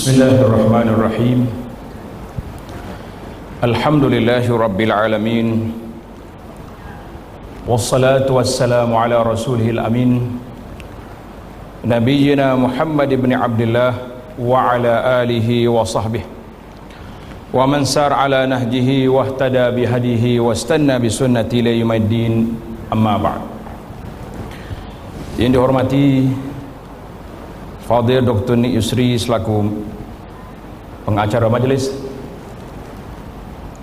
Bismillahirrahmanirrahim. Alhamdulillahi rabbil alamin. Wassalatu wassalamu ala rasulihil amin, nabiyyina Muhammad ibn Abdullah wa ala alihi wa sahbihi wa man sar ala nahjihi wa ihtada bihadihi wa istanna bisunnati ila yaumiddin, amma ba'd. Yang dihormati Fadil Dr. Nik Yusri selaku pengacara majlis,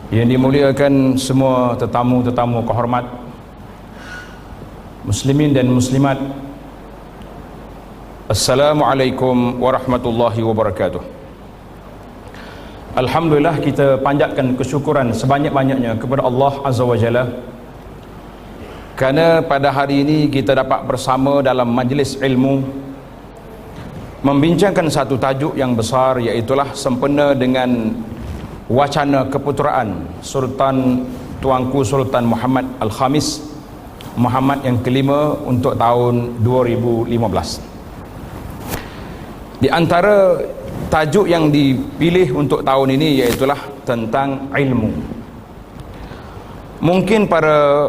yang dimuliakan semua tetamu-tetamu kehormat, muslimin dan muslimat, Assalamualaikum warahmatullahi wabarakatuh. Alhamdulillah, kita panjatkan kesyukuran sebanyak-banyaknya kepada Allah Azza wa Jalla kerana pada hari ini kita dapat bersama dalam majlis ilmu membincangkan satu tajuk yang besar, iaitulah sempena dengan wacana keputeraan Sultan Tuanku Sultan Muhammad Al-Khamis, Muhammad yang kelima untuk tahun 2015. Di antara tajuk yang dipilih untuk tahun ini iaitulah tentang ilmu. Mungkin para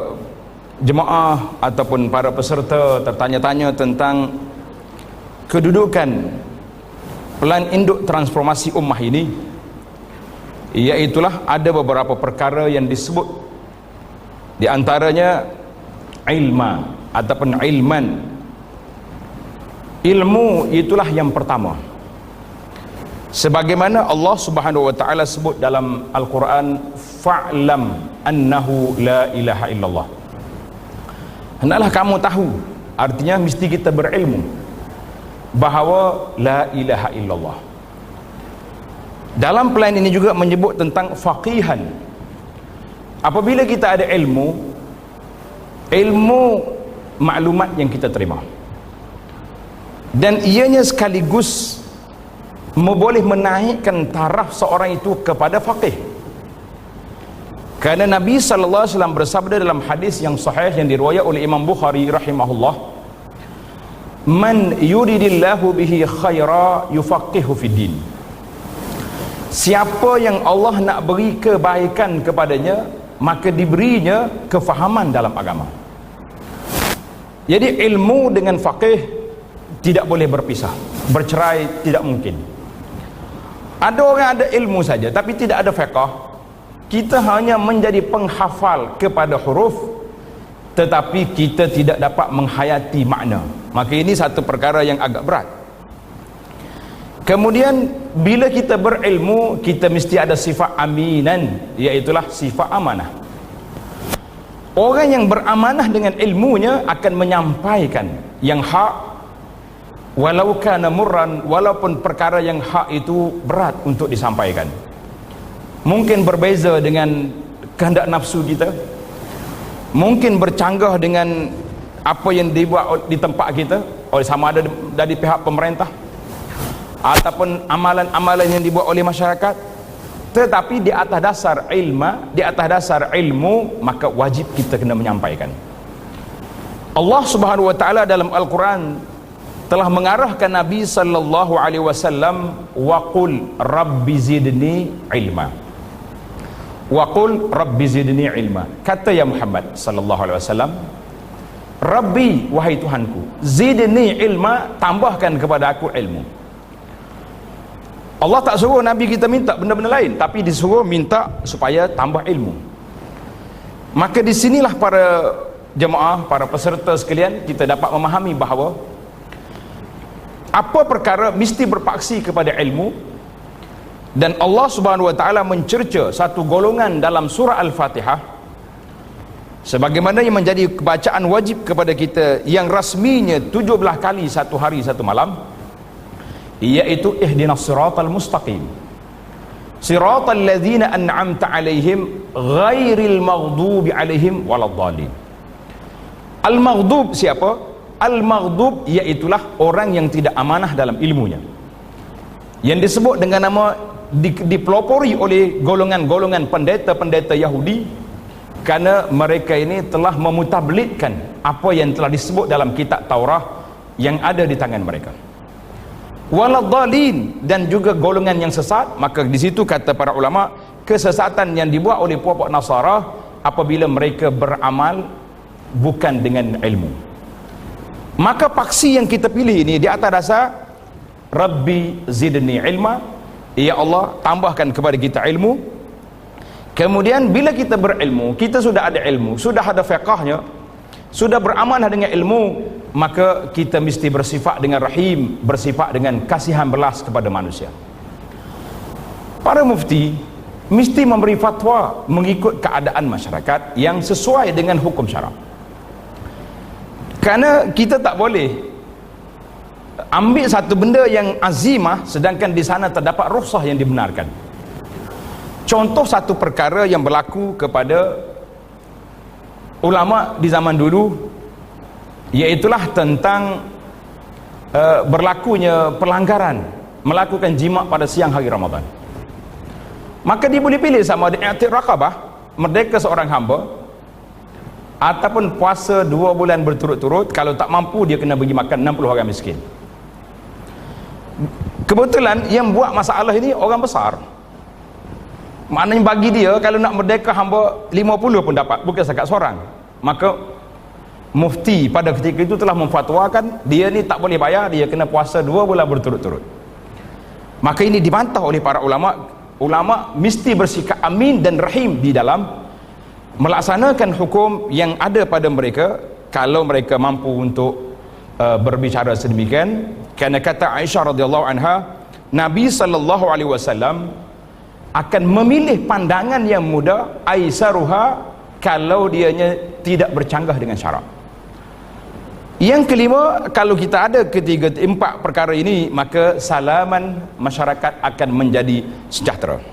jemaah ataupun para peserta tertanya-tanya tentang kedudukan plan induk transformasi ummah ini, iaitulah ada beberapa perkara yang disebut, di antaranya ilma ataupun ilman. Ilmu itulah yang pertama, sebagaimana Allah Subhanahu wa taala sebut dalam Al-Quran, fa'lam annahu la ilaha illallah. Hendaklah kamu tahu, artinya mesti kita berilmu bahawa la ilaha illallah. Dalam plan ini juga menyebut tentang faqihan. Apabila kita ada ilmu maklumat yang kita terima, dan ianya sekaligus boleh menaikkan taraf seorang itu kepada faqih. Kerana Nabi sallallahu alaihi wasallam bersabda dalam hadis yang sahih yang diriwayatkan oleh Imam Bukhari rahimahullah, man yuridillahu bihi khaira yufaqihu fid din. Siapa yang Allah nak beri kebaikan kepadanya, maka diberinya kefahaman dalam agama. Jadi ilmu dengan faqih tidak boleh berpisah, bercerai tidak mungkin. Ada orang ada ilmu saja tapi tidak ada fiqh, kita hanya menjadi penghafal kepada huruf tetapi kita tidak dapat menghayati makna, maka ini satu perkara yang agak berat. Kemudian bila kita berilmu, kita mesti ada sifat aminan, iaitulah sifat amanah. Orang yang beramanah dengan ilmunya akan menyampaikan yang hak, walau kana murran, walaupun perkara yang hak itu berat untuk disampaikan. Mungkin berbeza dengan kehendak nafsu kita, mungkin bercanggah dengan apa yang dibuat di tempat kita, oleh sama ada dari pihak pemerintah ataupun amalan-amalan yang dibuat oleh masyarakat. Tetapi di atas dasar ilmu, maka wajib kita kena menyampaikan. Allah Subhanahu wa taala dalam Al-Quran telah mengarahkan Nabi sallallahu alaihi wasallam, wa qul rabbi zidni ilma. Wa qul rabbi zidni ilma. Kata ya Muhammad sallallahu alaihi wasallam, Rabbi, wahai Tuhanku, zidni ilma, tambahkan kepada aku ilmu. Allah tak suruh Nabi kita minta benda-benda lain, tapi disuruh minta supaya tambah ilmu. Maka di sinilah para jemaah, para peserta sekalian, kita dapat memahami bahawa apa perkara mesti berpaksi kepada ilmu. Dan Allah Subhanahu wa taala mencerca satu golongan dalam surah Al-Fatihah sebagaimana yang menjadi bacaan wajib kepada kita, yang rasminya 17 kali satu hari satu malam, iaitu ihdinas siratal mustaqim, siratal ladzina an'amta alaihim ghairil maghdubi alaihim waladdallin. Al-maghdub siapa? Al-maghdub iaitulah orang yang tidak amanah dalam ilmunya, yang disebut dengan nama, dipelopori oleh golongan-golongan pendeta-pendeta Yahudi, kerana mereka ini telah memutablitkan apa yang telah disebut dalam kitab Taurah yang ada di tangan mereka. waladhdallin, dan juga golongan yang sesat. Maka di situ kata para ulama, kesesatan yang dibuat oleh puak-puak Nasara apabila mereka beramal bukan dengan ilmu. Maka paksi yang kita pilih ini di atas dasar Rabbi zidni ilma, ya Allah tambahkan kepada kita ilmu. Kemudian bila kita berilmu, kita sudah ada ilmu, sudah ada fiqahnya, sudah beramanah dengan ilmu, maka kita mesti bersifat dengan rahim, bersifat dengan kasihan belas kepada manusia. Para mufti mesti memberi fatwa mengikut keadaan masyarakat yang sesuai dengan hukum syarak. Kerana kita tak boleh ambil satu benda yang azimah sedangkan di sana terdapat rukhsah yang dibenarkan. Contoh satu perkara yang berlaku kepada ulama di zaman dulu, iaitulah tentang berlakunya pelanggaran melakukan jima' pada siang hari Ramadan. Maka dia boleh pilih sama ada i'tiq raqabah, merdeka seorang hamba, ataupun puasa 2 bulan berturut-turut. Kalau tak mampu, dia kena bagi makan 60 orang miskin. Kebetulan yang buat masalah ini orang besar, maknanya bagi dia kalau nak merdeka hamba 50 pun dapat, bukan setakat seorang. Maka mufti pada ketika itu telah memfatwakan dia ni tak boleh bayar, dia kena puasa 2 bulan berturut-turut. Maka ini dibantah oleh para ulama. Ulama mesti bersikap amin dan rahim di dalam melaksanakan hukum yang ada pada mereka kalau mereka mampu untuk berbicara sedemikian. Kerana kata Aisyah radhiyallahu anha, Nabi sallallahu alaihi wasallam akan memilih pandangan yang mudah, aisaruha, kalau dianya tidak bercanggah dengan syarak. Yang kelima, kalau kita ada ketiga empat perkara ini, maka salaman masyarakat akan menjadi sejahtera.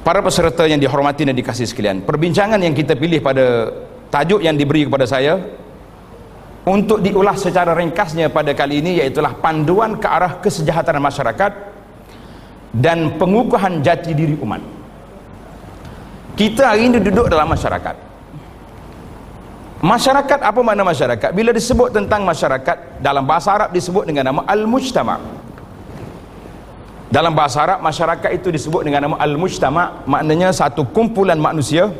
Para peserta yang dihormati dan dikasihi sekalian, perbincangan yang kita pilih pada tajuk yang diberi kepada saya untuk diulas secara ringkasnya pada kali ini, iaitulah panduan ke arah kesejahteraan masyarakat dan pengukuhan jati diri umat. Kita hari ini duduk dalam masyarakat. Masyarakat, apa makna masyarakat? Bila disebut tentang masyarakat, dalam bahasa Arab disebut dengan nama al-mujtama'. Dalam bahasa Arab, masyarakat itu disebut dengan nama al-mujtama', maknanya satu kumpulan manusia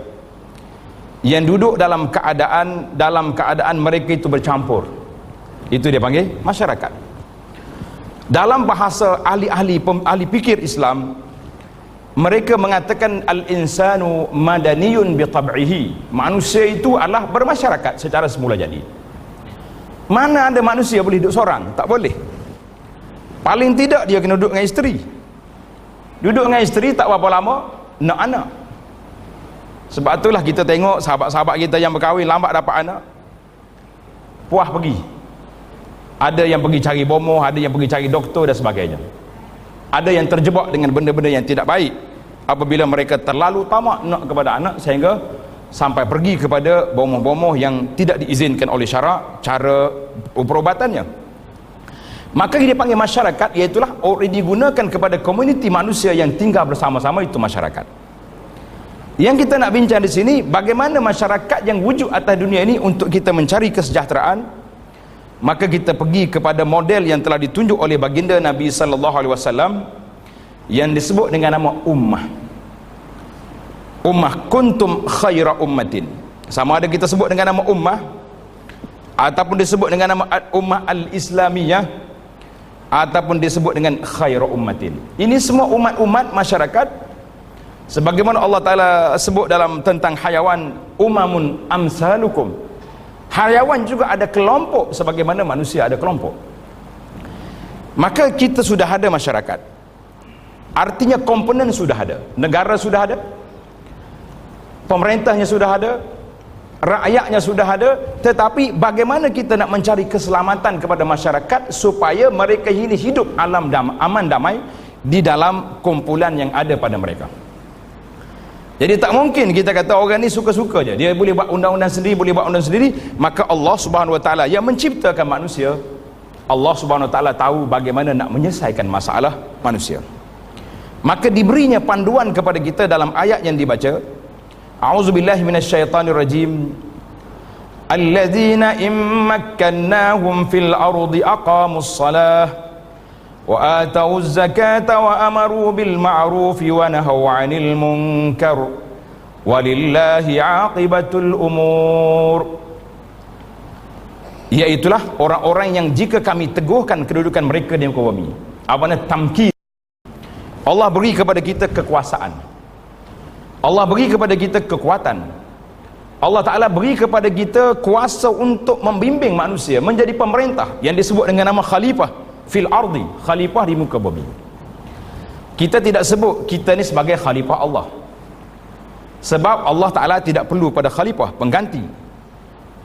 yang duduk dalam keadaan mereka itu bercampur. Itu dia panggil masyarakat. Dalam bahasa ahli fikir Islam, mereka mengatakan al-insanu madaniyun bi tab'ihi. Manusia itu adalah bermasyarakat secara semula jadi. Mana ada manusia boleh duduk seorang? Tak boleh. Paling tidak dia kena duduk dengan isteri. Duduk dengan isteri tak berapa lama nak anak. Sebab itulah kita tengok sahabat-sahabat kita yang berkahwin lambat dapat anak, puas pergi. Ada yang pergi cari bomoh, ada yang pergi cari doktor dan sebagainya. Ada yang terjebak dengan benda-benda yang tidak baik apabila mereka terlalu tamak nak kepada anak sehingga sampai pergi kepada bomoh-bomoh yang tidak diizinkan oleh syarak cara perobatannya. Maka dia panggil masyarakat, iaitulah orang digunakan kepada komuniti manusia yang tinggal bersama-sama, itu masyarakat. Yang kita nak bincang di sini, bagaimana masyarakat yang wujud atas dunia ini untuk kita mencari kesejahteraan. Maka kita pergi kepada model yang telah ditunjuk oleh baginda Nabi sallallahu alaihi wasallam yang disebut dengan nama ummah. Ummah, kuntum khaira ummatin. Sama ada kita sebut dengan nama ummah ataupun disebut dengan nama ummah al-islamiyah ataupun disebut dengan khaira ummatin. Ini semua umat-umat masyarakat. Sebagaimana Allah Ta'ala sebut dalam tentang hayawan, umamun amsalukum. Hayawan juga ada kelompok sebagaimana manusia ada kelompok. Maka kita sudah ada masyarakat, artinya komponen sudah ada, negara sudah ada, pemerintahnya sudah ada, rakyatnya sudah ada. Tetapi bagaimana kita nak mencari keselamatan kepada masyarakat supaya mereka ini hidup aman damai di dalam kumpulan yang ada pada mereka. Jadi tak mungkin kita kata orang ni suka-suka je, dia boleh buat undang-undang sendiri, boleh buat undang sendiri. Maka Allah Subhanahu Wa Taala yang menciptakan manusia, Allah Subhanahu Wa Taala tahu bagaimana nak menyelesaikan masalah manusia. Maka diberinya panduan kepada kita dalam ayat yang dibaca, a'udzubillahi minasyaitanirrajim, alladzina immakkannahum fil ardi aqamus salah wa atawuz zakata wa amaru bil ma'rufi wa nahaw 'anil munkar walillahi 'aqibatul umur. Iaitulah orang-orang yang jika kami teguhkan kedudukan mereka di muka bumi, apa namanya, tamkin. Allah beri kepada kita kekuasaan, Allah beri kepada kita kekuatan, Allah Ta'ala beri kepada kita kuasa untuk membimbing manusia menjadi pemerintah yang disebut dengan nama khalifah fil ardi, khalifah di muka bumi. Kita tidak sebut kita ni sebagai khalifah Allah, sebab Allah Ta'ala tidak perlu pada khalifah pengganti.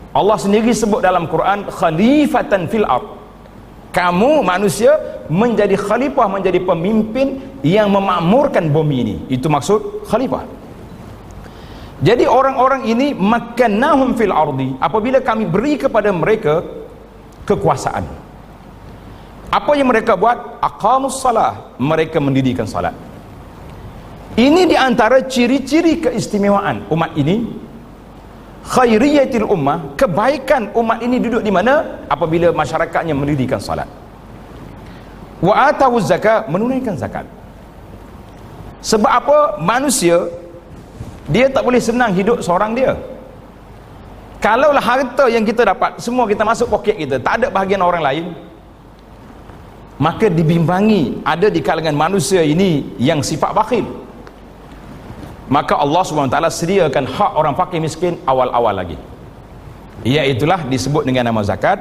Allah sendiri sebut dalam Quran khalifatan fil ard, kamu manusia menjadi khalifah, menjadi pemimpin yang memakmurkan bumi ini. Itu maksud khalifah. Jadi orang-orang ini makkannahum fil ardi, apabila kami beri kepada mereka kekuasaan, apa yang mereka buat? Aqamus salah, mereka mendirikan salat. Ini diantara ciri-ciri keistimewaan umat ini, khairiyatil ummah, kebaikan umat ini duduk di mana? Apabila masyarakatnya mendirikan salat. Wa atawuz zakat, menunaikan zakat. Sebab apa? Manusia dia tak boleh senang hidup seorang dia. Kalaulah harta yang kita dapat semua kita masuk poket kita, tak ada bahagian orang lain, maka dibimbangi ada di kalangan manusia ini yang sifat bakhil. Maka Allah SWT sediakan hak orang fakir miskin awal-awal lagi, iaitulah disebut dengan nama zakat.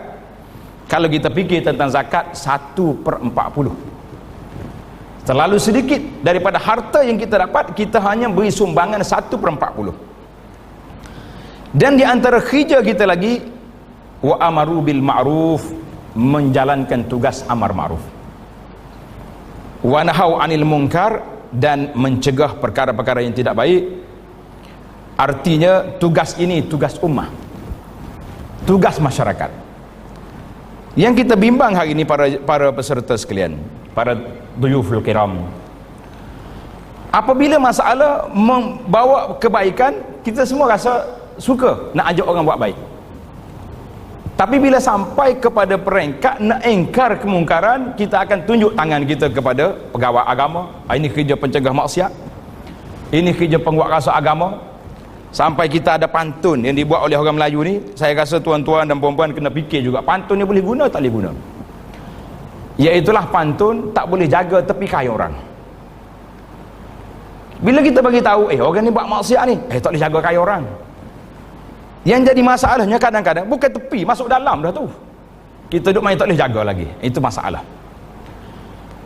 Kalau kita fikir tentang zakat, 1/40, terlalu sedikit daripada harta yang kita dapat, kita hanya beri sumbangan 1/40. Dan di antara kerja kita lagi, wa amaru bil ma'ruf, menjalankan tugas amar ma'ruf, wa nahau 'anil munkar, dan mencegah perkara-perkara yang tidak baik. Artinya tugas ini tugas ummah, tugas masyarakat. Yang kita bimbang hari ini para peserta sekalian, para duyuful kiram, apabila masalah membawa kebaikan, kita semua rasa suka nak ajak orang buat baik. Tapi bila sampai kepada peringkat nak engkar kemungkaran, kita akan tunjuk tangan kita kepada pegawai agama. Ini kerja pencegah maksiat, ini kerja penguat rasa agama. Sampai kita ada pantun yang dibuat oleh orang Melayu ni, saya rasa tuan-tuan dan puan-puan kena fikir juga, pantun ni boleh guna tak boleh guna. Iaitulah pantun tak boleh jaga tepi kaya orang. Bila kita bagi tahu orang ni buat maksiat ni, tak boleh jaga kaya orang. Yang jadi masalahnya kadang-kadang bukan tepi, masuk dalam dah tu. Kita duduk main tak boleh jaga lagi. Itu masalah.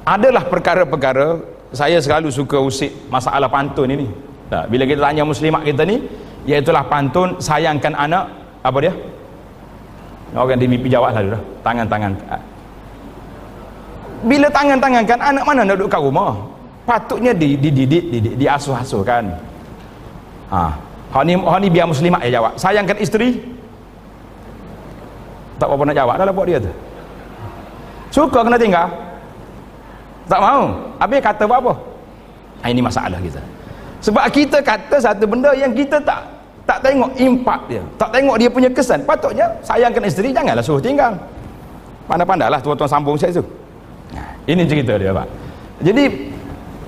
Adalah perkara-perkara, saya selalu suka usik masalah pantun ini. Bila kita tanya muslimat kita ni, iaitulah pantun sayangkan anak, apa dia? Orang di mimpi jawab selalu dah, tangan-tangan. Bila tangan-tangan kan, anak mana nak duduk kat rumah? Patutnya dididik, diasuh-asuhkan. Hak ni biar muslimat ya jawab. Sayangkan isteri, tak apa nak jawab dah lah buat dia tu. Suka kena tinggal, tak mau. Habis kata buat apa? Ini masalah kita. Sebab kita kata satu benda yang kita tak tengok impak dia, tak tengok dia punya kesan. Patutnya sayangkan isteri, janganlah suruh tinggal. Pandai-pandailah tuan-tuan sambung saya tu. Ini cerita dia, Pak. Jadi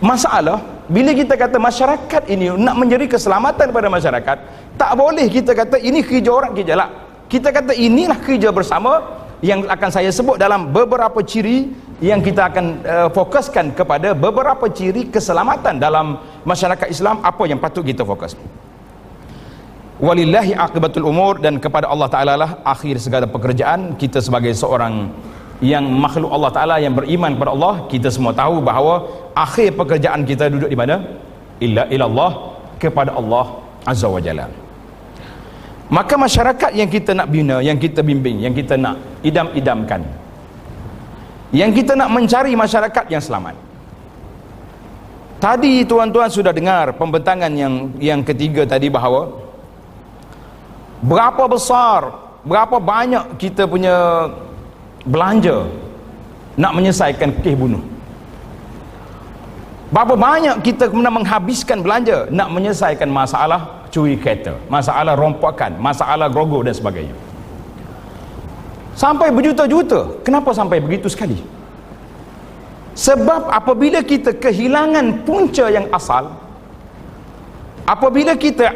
masalah bila kita kata masyarakat ini nak menjadi keselamatan pada masyarakat, tak boleh kita kata ini kerja orang, kerja lah. Kita kata inilah kerja bersama yang akan saya sebut dalam beberapa ciri yang kita akan fokuskan kepada beberapa ciri keselamatan dalam masyarakat Islam, apa yang patut kita fokus. Walillahi aqibatul umur, dan kepada Allah Ta'ala lah akhir segala pekerjaan. Kita sebagai seorang yang makhluk Allah Ta'ala yang beriman kepada Allah, kita semua tahu bahawa akhir pekerjaan kita duduk di mana? Ilallah, kepada Allah Azza wa Jalla. Maka masyarakat yang kita nak bina, yang kita bimbing, yang kita nak idam-idamkan, yang kita nak mencari masyarakat yang selamat. Tadi tuan-tuan sudah dengar pembentangan yang ketiga tadi, bahawa berapa besar, berapa banyak kita punya belanja nak menyelesaikan kes bunuh. Berapa banyak kita kena menghabiskan belanja nak menyelesaikan masalah curi kereta, masalah rompakan, masalah grogol dan sebagainya. Sampai berjuta-juta. Kenapa sampai begitu sekali? Sebab apabila kita kehilangan punca yang asal, apabila kita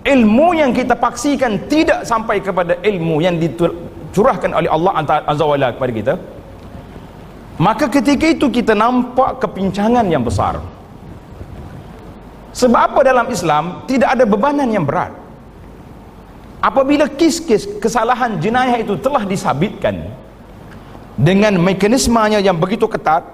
ilmu yang kita paksikan tidak sampai kepada ilmu yang dicurahkan oleh Allah Azza wa Jalla kepada kita, maka ketika itu kita nampak kepincangan yang besar. Sebab apa dalam Islam tidak ada bebanan yang berat. Apabila kes-kes kesalahan jenayah itu telah disabitkan dengan mekanismenya yang begitu ketat,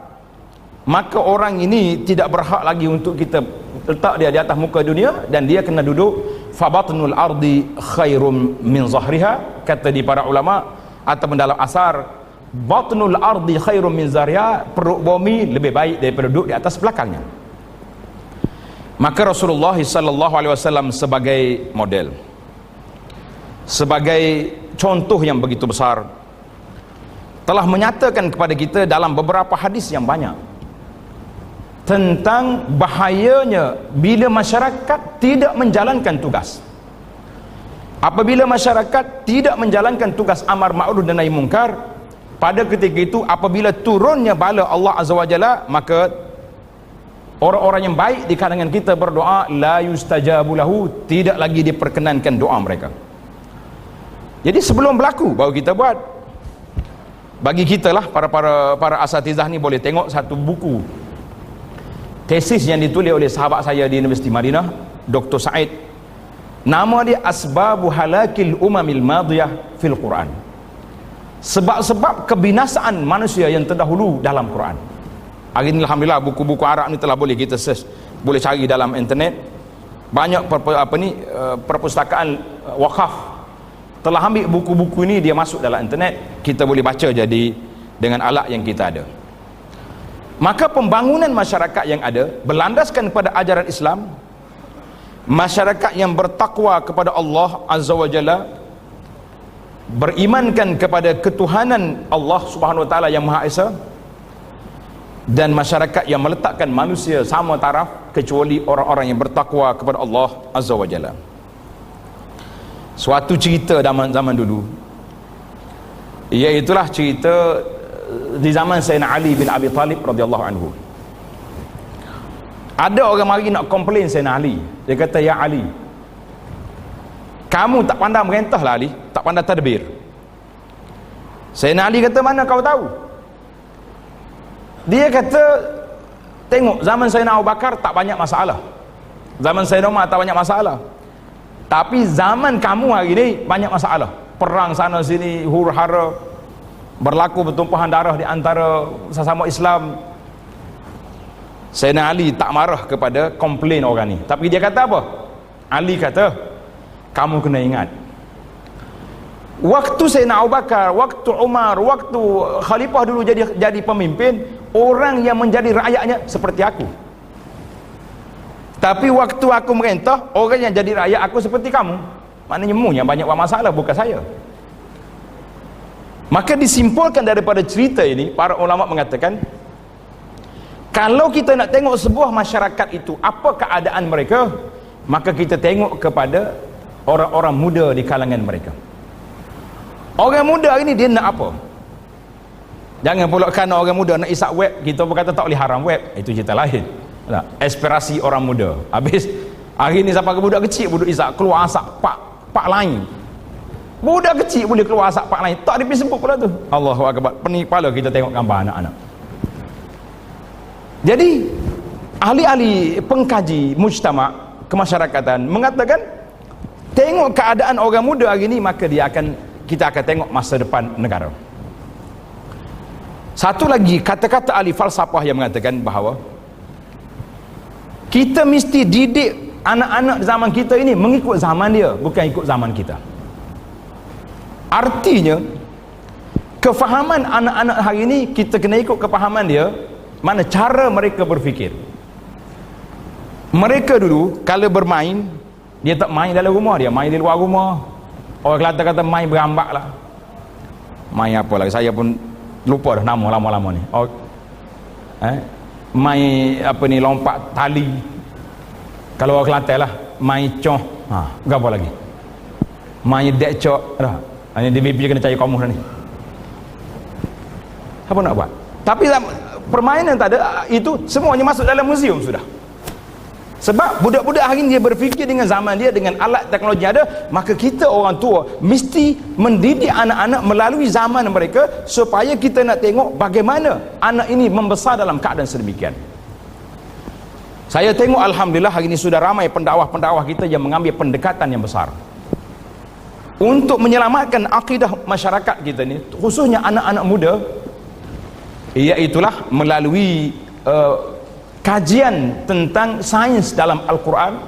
maka orang ini tidak berhak lagi untuk kita letak dia di atas muka dunia, dan dia kena duduk fabatnul ardi khairum min zahriha, kata di para ulama atau dalam asar, batnul ardi khairum min zahriha, perut bumi lebih baik daripada duduk di atas belakangnya. Maka Rasulullah sallallahu alaihi wasallam sebagai model, sebagai contoh yang begitu besar, telah menyatakan kepada kita dalam beberapa hadis yang banyak tentang bahayanya bila masyarakat tidak menjalankan tugas. Apabila masyarakat tidak menjalankan tugas amar ma'ruf dan nahi mungkar, pada ketika itu apabila turunnya bala Allah Azza wa Jalla, maka orang-orang yang baik di kalangan kita berdoa, la yustajabu lahu, tidak lagi diperkenankan doa mereka. Jadi sebelum berlaku baru kita buat. Bagi kita lah, para asatizah ni boleh tengok satu buku tesis yang ditulis oleh sahabat saya di Universiti Madinah, Dr. Said. Nama dia Asbabu Halakil Umamil Madiyah fil Quran. Sebab-sebab kebinasaan manusia yang terdahulu dalam Quran. Hari ini alhamdulillah buku-buku Arab ni telah boleh kita search, boleh cari dalam internet. Banyak perpustakaan wakaf telah ambil buku-buku ini, dia masuk dalam internet, kita boleh baca jadi dengan alat yang kita ada. Maka pembangunan masyarakat yang ada berlandaskan kepada ajaran Islam, masyarakat yang bertakwa kepada Allah Azza wa Jalla, berimankan kepada ketuhanan Allah Subhanahu wa taala yang Maha Esa, dan masyarakat yang meletakkan manusia sama taraf kecuali orang-orang yang bertakwa kepada Allah Azza wa Jalla. Suatu cerita zaman dulu, iaitulah cerita di zaman Sayyidina Ali bin Abi Talib radhiyallahu anhu. Ada orang mari nak komplain Sayyidina Ali. Dia kata, ya Ali, kamu tak pandai merintah lah Ali, tak pandai tadbir. Sayyidina Ali kata, mana kau tahu? Dia kata, tengok zaman Sayyidina Abu Bakar tak banyak masalah, zaman Sayyidina Umar tak banyak masalah, tapi zaman kamu hari ni banyak masalah. Perang sana sini, huru-hara, berlaku pertumpahan darah di antara sesama Islam. Sayyidina Ali tak marah kepada komplain orang ni, tapi dia kata apa? Ali kata, kamu kena ingat, waktu Sayyidina Abu Bakar, waktu Umar, waktu khalifah dulu jadi pemimpin, orang yang menjadi rakyatnya seperti aku. Tapi waktu aku merintah, orang yang jadi rakyat aku seperti kamu. Maknanya mu yang banyak buat masalah, bukan saya. Maka disimpulkan daripada cerita ini, para ulama mengatakan, kalau kita nak tengok sebuah masyarakat itu apa keadaan mereka, maka kita tengok kepada orang-orang muda di kalangan mereka. Orang muda ini dia nak apa? Jangan pula kerana orang muda nak isap web, kita berkata tak boleh haram web. Itu cerita lain. Nah, aspirasi orang muda. Habis hari ni sampai ke budak kecil, budak isap keluar asap pak lain. Budak kecil boleh keluar asap pak lain, tak disebut pula tu. Allahu akbar. Pening kepala kita tengok gambar anak-anak. Jadi ahli-ahli pengkaji mujtama' kemasyarakatan mengatakan, tengok keadaan orang muda hari ni, maka kita akan tengok masa depan negara. Satu lagi kata-kata ahli falsafah yang mengatakan bahawa kita mesti didik anak-anak zaman kita ini mengikut zaman dia, bukan ikut zaman kita. Artinya kefahaman anak-anak hari ini kita kena ikut kefahaman dia, mana cara mereka berfikir. Mereka dulu kalau bermain, dia tak main dalam rumah, dia main di luar rumah. Orang Kelantan kata main berambak lah. Main apa lagi, saya pun lupa dah nama lama-lama ni. Main apa ni, lompat tali. Kalau orang Kelantan lah, mai coh, gapo lagi? Mai dek cok, dah. Hanya DBP kena cari kamu dah ni. Apa nak buat? Tapi permainan tak ada, itu semuanya masuk dalam museum sudah. Sebab budak-budak hari ini dia berfikir dengan zaman dia, dengan alat teknologi ada, maka kita orang tua mesti mendidik anak-anak melalui zaman mereka, supaya kita nak tengok bagaimana anak ini membesar dalam keadaan sedemikian. Saya tengok alhamdulillah hari ini sudah ramai pendakwah-pendakwah kita yang mengambil pendekatan yang besar untuk menyelamatkan akidah masyarakat kita ni, khususnya anak-anak muda, iaitulah melalui kajian tentang sains dalam Al-Quran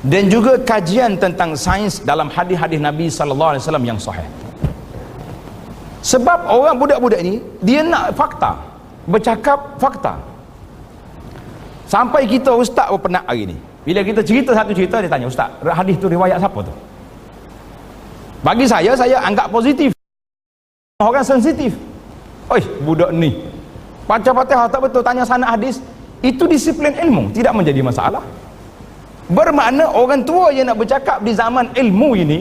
dan juga kajian tentang sains dalam hadis-hadis Nabi sallallahu alaihi wasallam yang sahih. Sebab orang budak-budak ni dia nak fakta, bercakap fakta. Sampai kita ustaz pernah hari ni, bila kita cerita satu cerita, dia tanya, ustaz, hadis tu riwayat siapa tu? Bagi saya anggap positif. Orang sensitif. Oi, budak ni baca Fatihah tak betul, tanya sanad hadis, itu disiplin ilmu, tidak menjadi masalah. Bermakna orang tua yang nak bercakap di zaman ilmu ini,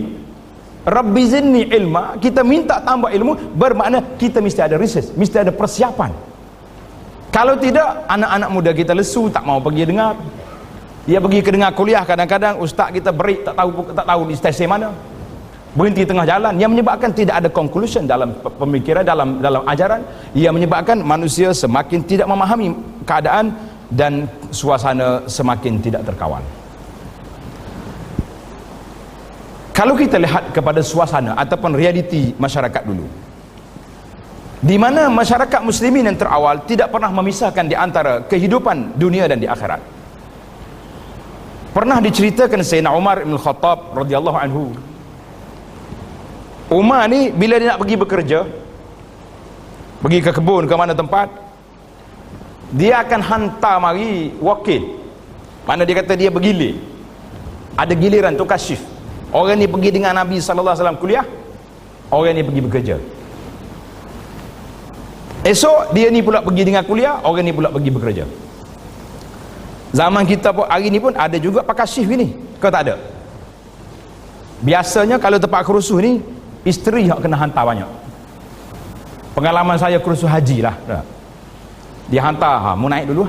Rabbi zinni ilma, kita minta tambah ilmu, bermakna kita mesti ada research, mesti ada persiapan. Kalau tidak, anak-anak muda kita lesu, tak mau pergi dengar. Dia pergi ke dengar kuliah, kadang-kadang ustaz kita break, tak tahu di stesen mana, berhenti tengah jalan, yang menyebabkan tidak ada conclusion dalam pemikiran, dalam ajaran, yang menyebabkan manusia semakin tidak memahami keadaan dan suasana semakin tidak terkawal. Kalau kita lihat kepada suasana ataupun realiti masyarakat dulu, di mana masyarakat muslimin yang terawal tidak pernah memisahkan di antara kehidupan dunia dan di akhirat. Pernah diceritakan Sayyidina Umar bin Khattab radhiyallahu anhu, Umar ni bila dia nak pergi bekerja, pergi ke kebun ke mana tempat, dia akan hantar mari wakil, mana dia kata dia bergilir, ada giliran tukar shift. Orang ni pergi dengan Nabi sallallahu alaihi wasallam kuliah, orang ni pergi bekerja. Esok dia ni pula pergi dengan kuliah, orang ni pula pergi bekerja. Zaman kita pun hari ni pun ada juga pakai shift ni, ke tak ada? Biasanya kalau tempat kerusuh ni, isteri yang kena hantar banyak. Pengalaman saya kerusuh haji lah, dia hantar, mau naik dulu,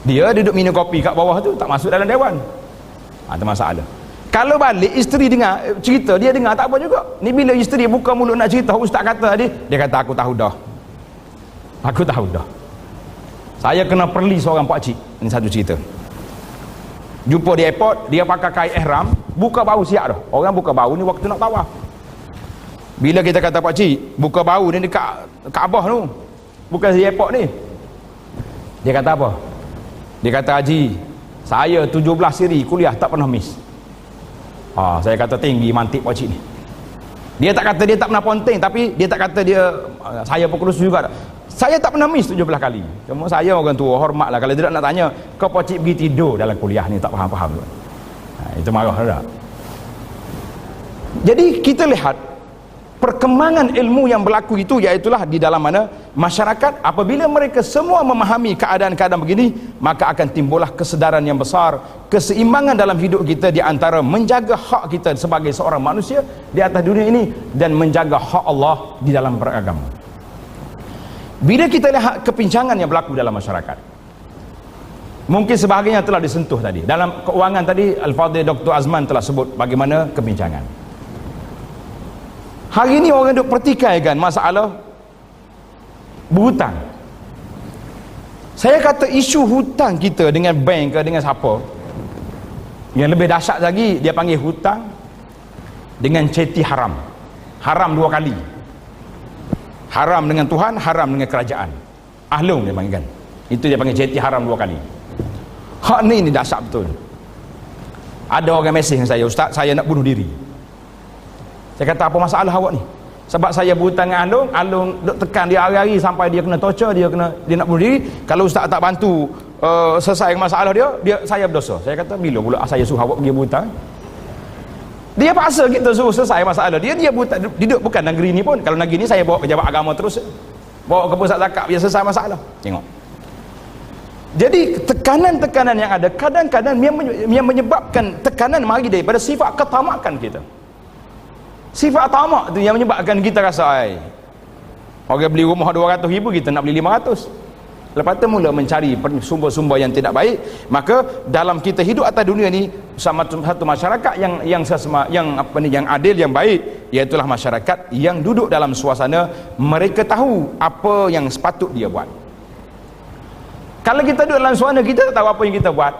dia duduk minum kopi kat bawah tu, tak masuk dalam dewan, ada masalah. Kalau balik isteri dengar cerita, dia dengar tak apa juga. Ni bila isteri buka mulut nak cerita, ustaz kata tadi, dia kata aku tahu dah, aku tahu dah. Saya kena perli seorang pakcik, ni satu cerita. Jumpa di airport, dia pakai kain ihram, buka bau siap dah. Orang buka bau ni waktu nak tawaf. Bila kita kata pakcik, buka bau ni dekat Kaabah tu, bukan di airport ni. Dia kata apa? Dia kata, haji, saya 17 siri kuliah tak pernah miss. Saya kata tinggi mantip pakcik ni. Dia tak kata dia tak pernah ponteng, tapi dia tak kata dia saya pukul juga. Saya tak pernah miss 17 kali. Cuma saya orang tua, hormatlah. Kalau tidak nak tanya, kau pakcik pergi tidur dalam kuliah ni, tak faham-faham. Itu marah tak? Jadi kita lihat perkembangan ilmu yang berlaku itu, iaitulah di dalam mana masyarakat apabila mereka semua memahami keadaan-keadaan begini, maka akan timbullah kesedaran yang besar, keseimbangan dalam hidup kita di antara menjaga hak kita sebagai seorang manusia di atas dunia ini dan menjaga hak Allah di dalam beragama. Bila kita lihat kepincangan yang berlaku dalam masyarakat, mungkin sebahagiannya telah disentuh tadi dalam keuangan tadi. Al-Fadhil Dr. Azman telah sebut bagaimana kepincangan. Hari ini orang duk pertikaikan masalah berhutang. Saya kata isu hutang kita dengan bank ke dengan siapa, yang lebih dahsyat lagi, dia panggil hutang dengan ceti haram. Haram dua kali. Haram dengan Tuhan, haram dengan kerajaan. Ahlum dia panggilkan. Itu dia panggil ceti haram dua kali. Hak ni dahsyat betul. Ada orang mesej dengan saya, ustaz, saya nak bunuh diri. Saya kata, apa masalah awak ni? Sebab saya berhutang dengan Alung duk tekan dia hari-hari sampai dia kena torture, dia nak bunuh diri. Kalau ustaz tak bantu selesai masalah dia saya berdosa. Saya kata, bila pula saya suruh awak pergi berhutang? Dia paksa kita suruh selesai masalah dia berhutang. Duduk bukan negeri ni pun. Kalau negeri ni saya bawa pejabat agama terus, bawa ke pusat zakat biar selesai masalah. Tengok. Jadi tekanan-tekanan yang ada kadang-kadang yang menyebabkan tekanan mari daripada sifat ketamakan kita. Sifat tamak tu yang menyebabkan kita rasa orang beli rumah 200,000 kita nak beli 500. Lepas tu mula mencari sumber-sumber yang tidak baik. Maka dalam kita hidup atas dunia ni sama satu masyarakat yang adil, yang baik, iaitulah masyarakat yang duduk dalam suasana mereka tahu apa yang sepatut dia buat. Kalau kita duduk dalam suasana kita tak tahu apa yang kita buat,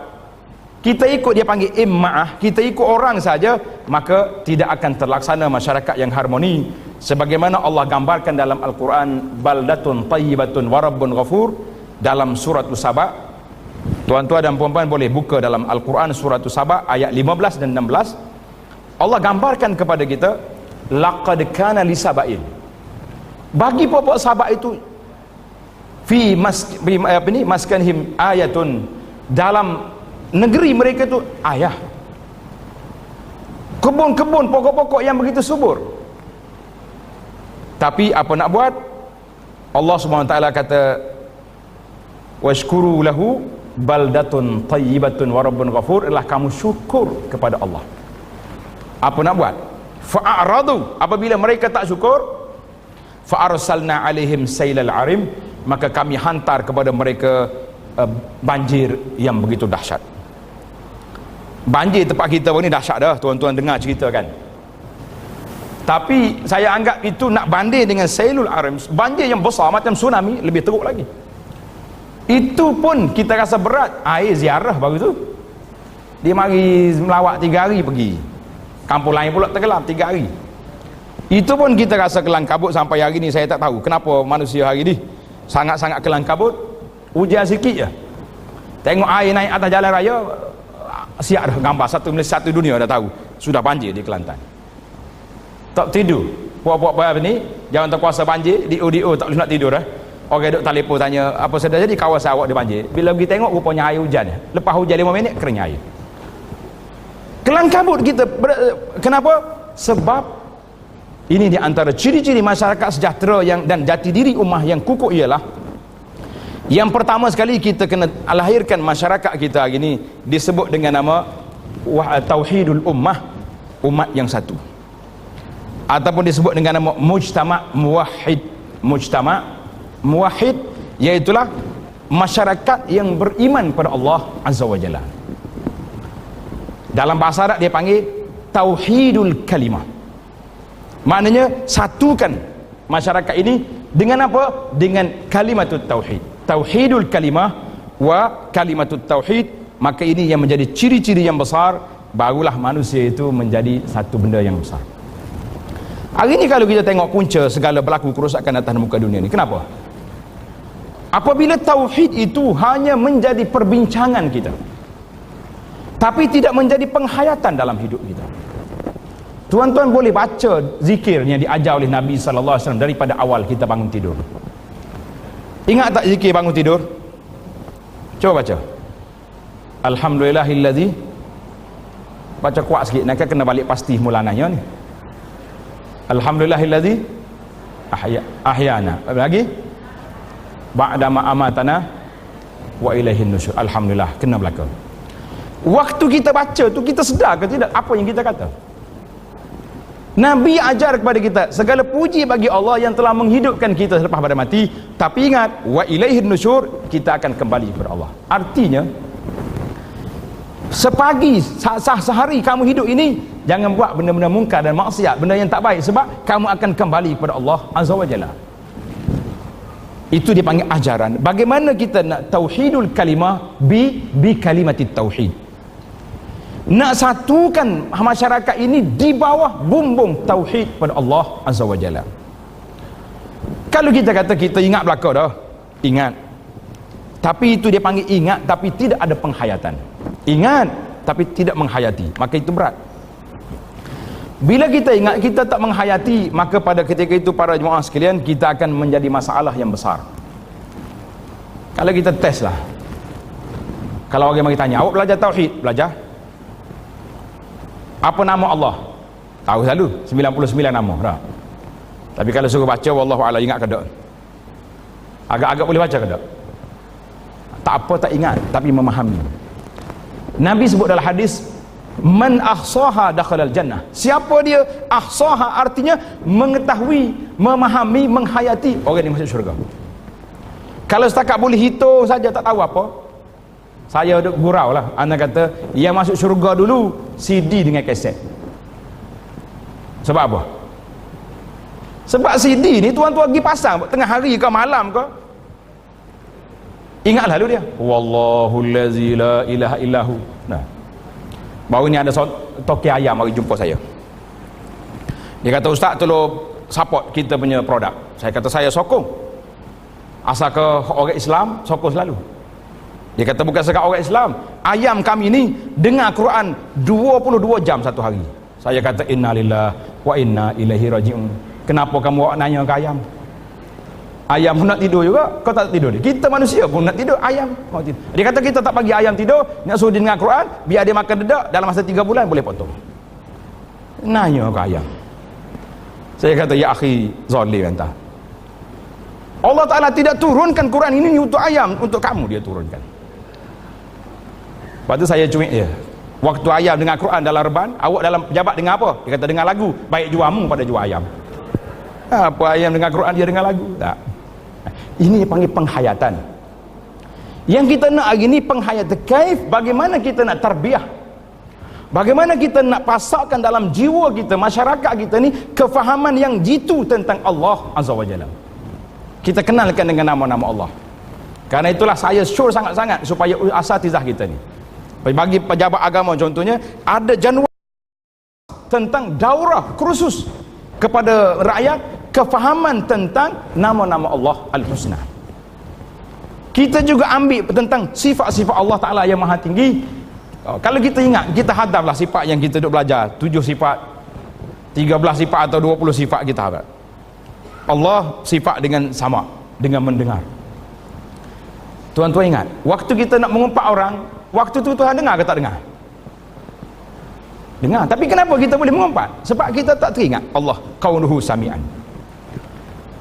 kita ikut dia panggil imma'ah, kita ikut orang saja, maka tidak akan terlaksana masyarakat yang harmoni. Sebagaimana Allah gambarkan dalam Al-Quran, baldatun tayyibatun warabbun ghafur, dalam surah As-Saba. Tuan-tuan dan puan-puan boleh buka dalam Al-Quran surah As-Saba ayat 15 dan 16. Allah gambarkan kepada kita, laqad kana li sabain, bagi pokok Sabak itu fi maskanhim ayatun, dalam negeri mereka tu ayah, kebun-kebun pokok-pokok yang begitu subur. Tapi apa nak buat, Allah SWT kata washkuru lahu baldatun tayyibatun warabbun ghafur, adalah kamu syukur kepada Allah. Apa nak buat, fa'aradu, apabila mereka tak syukur, fa'arsalna alaihim sailal arim, maka kami hantar kepada mereka banjir yang begitu dahsyat. Banjir tempat kita ni dahsyat dah, tuan-tuan dengar cerita kan. Tapi saya anggap itu nak banding dengan sailul arim, banjir yang besar macam tsunami, lebih teruk lagi. Itu pun kita rasa berat. Air ziarah baru tu, dia mari melawat 3 hari pergi, kampung lain pula tenggelam 3 hari. Itu pun kita rasa kelang kabut. Sampai hari ni saya tak tahu kenapa manusia hari ni sangat-sangat kelang kabut. Hujan sikit je, tengok air naik atas jalan raya, siap dah gambar satu Malaysia satu dunia dah tahu sudah banjir di Kelantan. Tak tidur, puak-puak apa ni jangan terkuasa banjir, DO tak boleh nak tidur dah. Orang duk telefon tanya apa sedar jadi kawasan awak di banjir. Bila pergi tengok rupanya air hujan, lepas hujan 5 minit kering air. Kelang kabut kita. Kenapa? Sebab ini di antara ciri-ciri masyarakat sejahtera dan jati diri ummah yang kukuh ialah, yang pertama sekali kita kena lahirkan masyarakat kita hari ini disebut dengan nama tauhidul ummah, umat yang satu, ataupun disebut dengan nama mujtama' muwahhid. Mujtama' muwahhid iaitulah masyarakat yang beriman pada Allah Azza wa Jalla. Dalam bahasa Arab dia panggil tauhidul kalimah, maknanya satukan masyarakat ini dengan apa? Dengan kalimatut tauhid. Tauhidul kalimah wa kalimatut tauhid, maka ini yang menjadi ciri-ciri yang besar, barulah manusia itu menjadi satu benda yang besar. Hari ini kalau kita tengok punca segala berlaku kerosakan atas muka dunia ni, kenapa? Apabila tauhid itu hanya menjadi perbincangan kita, tapi tidak menjadi penghayatan dalam hidup kita. Tuan-tuan boleh baca zikir yang diajar oleh Nabi SAW daripada awal kita bangun tidur. Ingat tak zikir bangun tidur? Coba baca. Alhamdulillahilladzi, baca kuat sikit, nak kena balik pasti mulananya ni. Alhamdulillahilladzi ahyana. Apa lagi? Ba'da ma amatana wa ilaihin nusyur. Alhamdulillah, kena belaka. Waktu kita baca tu kita sedar ke tidak apa yang kita kata? Nabi ajar kepada kita, segala puji bagi Allah yang telah menghidupkan kita selepas pada mati, tapi ingat wa ilaihin nusyur, kita akan kembali kepada Allah. Artinya sepagi sehari kamu hidup ini, jangan buat benda-benda mungkar dan maksiat, benda yang tak baik, sebab kamu akan kembali kepada Allah Azza wa Jalla. Itu dipanggil ajaran. Bagaimana kita nak tauhidul kalimah bi kalimatit tauhid, nak satukan masyarakat ini di bawah bumbung tauhid pada Allah Azza wa Jalla. Kalau kita kata kita ingat belaka dah, ingat, tapi itu dia panggil ingat tapi tidak ada penghayatan. Ingat tapi tidak menghayati, maka itu berat. Bila kita ingat kita tak menghayati, maka pada ketika itu para jemaah sekalian, kita akan menjadi masalah yang besar. Kalau kita tes lah, kalau orang mari tanya, awak belajar tauhid? Belajar. Apa nama Allah? Tahu selalu 99 nama dah. Tapi kalau suruh baca wallahu a'lam, ingat ke tak? Agak-agak boleh baca ke tak? Tak apa, tak ingat, tapi memahami. Nabi sebut dalam hadis, man ahsaha dakhalal jannah. Siapa dia ahsaha, artinya mengetahui, memahami, menghayati, orang ini masuk syurga. Kalau setakat boleh hitung saja tak tahu apa, saya duk gurau lah. Anda kata yang masuk syurga dulu CD dengan kaset. Sebab apa? Sebab CD ni tuan-tuan pergi pasang tengah hari ke malam ke, ingat lalu dia, wallahul lazi la ilaha illahu. Nah, baru ni ada toki ayam mari jumpa saya. Dia kata, ustaz tolong support kita punya produk. Saya kata, saya sokong. Asal ke orang Islam, sokong selalu. Dia kata, bukan sekat orang Islam, ayam kami ni dengar Quran 22 jam satu hari. Saya kata, innalillah wa inna ilaihi raji'un. Kenapa kamu awak nanya ke ayam? Ayam pun nak tidur juga, kau tak tidur. Kita manusia pun nak tidur, ayam mau tidur. Dia kata, kita tak bagi ayam tidur, nak suruh dia dengar Quran, biar dia makan dedak, dalam masa 3 bulan boleh potong. Nanya ke ayam. Saya kata, ya akhi zalim entah. Allah Ta'ala tidak turunkan Quran ini untuk ayam, untuk kamu dia turunkan. Lepas tu saya cuik dia, waktu ayam dengar Quran dalam reban, awak dalam pejabat dengar apa? Dia kata, dengar lagu. Baik juamu pada jual ayam. Apa ayam dengar Quran, dia dengar lagu? Tak. Ini panggil penghayatan. Yang kita nak hari ini penghayatan. Kaif, bagaimana kita nak tarbiyah, bagaimana kita nak pasakkan dalam jiwa kita, masyarakat kita ni, kefahaman yang jitu tentang Allah Azza wa Jalla. Kita kenalkan dengan nama-nama Allah. Karena itulah saya sure sangat-sangat supaya asatizah kita ni, bagi pejabat agama contohnya, ada januari tentang daurah kursus kepada rakyat, kefahaman tentang nama-nama Allah Al-Husna. Kita juga ambil tentang sifat-sifat Allah Ta'ala yang maha tinggi. Kalau kita ingat, kita hadamlah sifat yang kita duk belajar, 7 sifat, 13 sifat atau 20 sifat kita hadap. Allah sifat dengan sama, dengan mendengar. Tuan-tuan ingat, waktu kita nak mengumpat orang, waktu tu Tuhan dengar ke tak dengar? Dengar. Tapi kenapa kita boleh mengumpat? Sebab kita tak teringat Allah kaunuhu sami'an.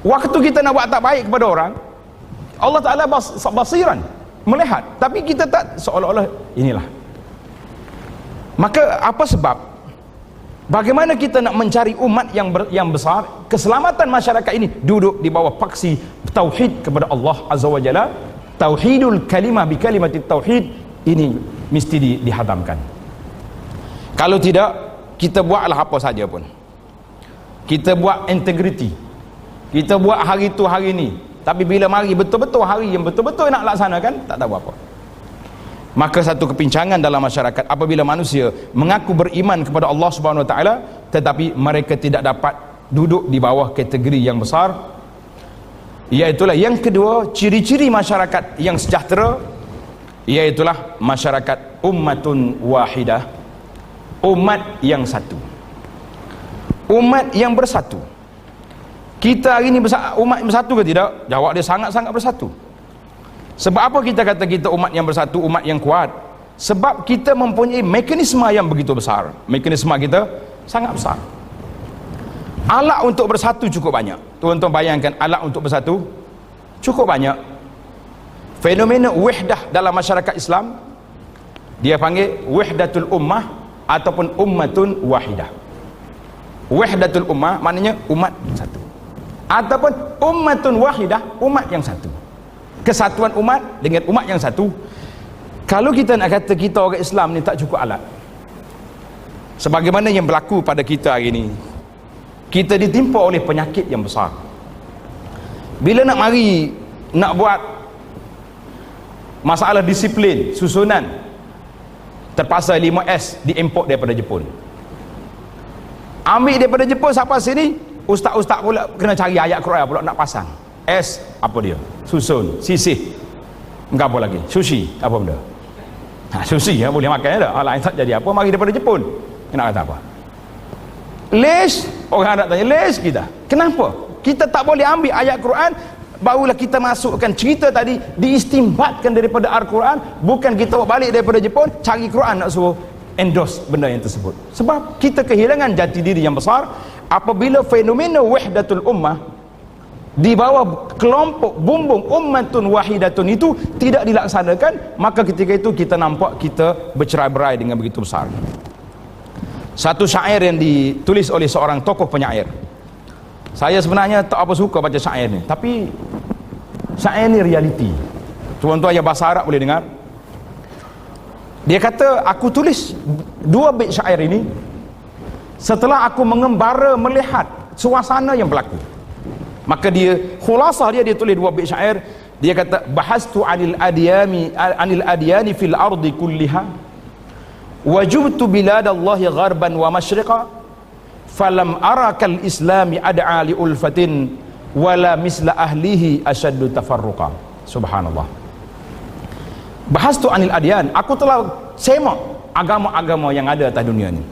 Waktu kita nak buat tak baik kepada orang, Allah Ta'ala basiran, melihat, tapi kita tak, seolah-olah inilah. Maka apa sebab? Bagaimana kita nak mencari umat yang besar, keselamatan masyarakat ini duduk di bawah paksi tauhid kepada Allah Azza wa Jalla. Tauhidul kalimah bi kalimatit tauhid ini mesti dihadamkan. Kalau tidak, kita buatlah apa saja pun. Kita buat integriti, kita buat hari tu hari ni, tapi bila mari betul-betul hari yang betul-betul nak laksanakan, tak tahu apa. Maka satu kepincangan dalam masyarakat apabila manusia mengaku beriman kepada Allah Subhanahu Wa Taala, tetapi mereka tidak dapat duduk di bawah kategori yang besar. Iaitulah yang kedua, ciri-ciri masyarakat yang sejahtera, iaitulah masyarakat ummatun wahidah, umat yang satu, umat yang bersatu. Kita hari ini umat yang bersatu ke tidak? Jawab dia sangat-sangat bersatu. Sebab apa kita kata kita umat yang bersatu, umat yang kuat? Sebab kita mempunyai mekanisme yang begitu besar. Mekanisme kita sangat besar. Alat untuk bersatu cukup banyak. Tuan-tuan bayangkan, alat untuk bersatu cukup banyak. Fenomena wahdah dalam masyarakat Islam, dia panggil wahdatul ummah ataupun ummatun wahidah. Wahdatul ummah maknanya umat satu, ataupun ummatun wahidah, umat yang satu. Kesatuan umat dengan umat yang satu. Kalau kita nak kata kita orang Islam ni tak cukup alat, sebagaimana yang berlaku pada kita hari ini, kita ditimpa oleh penyakit yang besar. Bila nak mari nak buat masalah disiplin, susunan, terpaksa 5S diimport daripada Jepun. Ambil daripada Jepun sampai sini, ustaz-ustaz pula kena cari ayat Quran pula nak pasang. S apa dia? Susun, sisih. Enggak apa lagi? Sushi apa benda? Sushi ya, boleh makan dah. Lain tak jadi apa, mari daripada Jepun. Nak kata apa? Les, orang nak tanya, les kita. Kenapa? Kita tak boleh ambil ayat Quran, barulah kita masukkan cerita tadi, diistimbatkan daripada Al-Quran, bukan kita bawa balik daripada Jepun, cari Quran nak suruh endorse benda yang tersebut. Sebab kita kehilangan jati diri yang besar apabila fenomena wahdatul ummah, di bawah kelompok bumbung ummatun wahidatun itu tidak dilaksanakan, maka ketika itu kita nampak kita bercerai-berai dengan begitu besar. Satu syair yang ditulis oleh seorang tokoh penyair. Saya sebenarnya tak apa suka baca syair ni, tapi syair ni realiti. Tuan-tuan yang bahasa Arab boleh dengar. Dia kata, aku tulis 2 bait syair ini setelah aku mengembara melihat suasana yang berlaku. Maka dia khulasah dia tulis 2 bait syair. Dia kata, bahastu anil adyani fil ardi kulliha wajubtu biladallahi gharban wa masyriqa falam arakal islami ad'a li ulfatin wala misla ahlihi asyaddu tafarruqa. Subhanallah. Bahastu anil adyan, aku telah semak agama-agama yang ada atas dunia ni.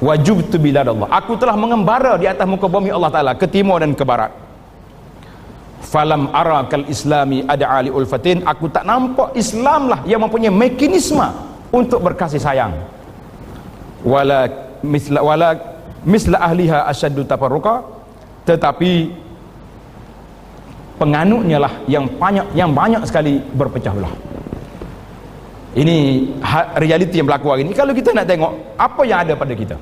Wajubtu biladallah, aku telah mengembara di atas muka bumi Allah Ta'ala, ke timur dan ke barat. Falam arakal islami ad'a li ulfatin, aku tak nampak Islam lah yang mempunyai mekanisme untuk berkasih sayang. Wala misla ahliha asyaddu tafarruqa, tetapi penganutnya lah yang banyak sekali berpecah belah. Ini realiti yang berlaku hari ini. Kalau kita nak tengok apa yang ada pada kita,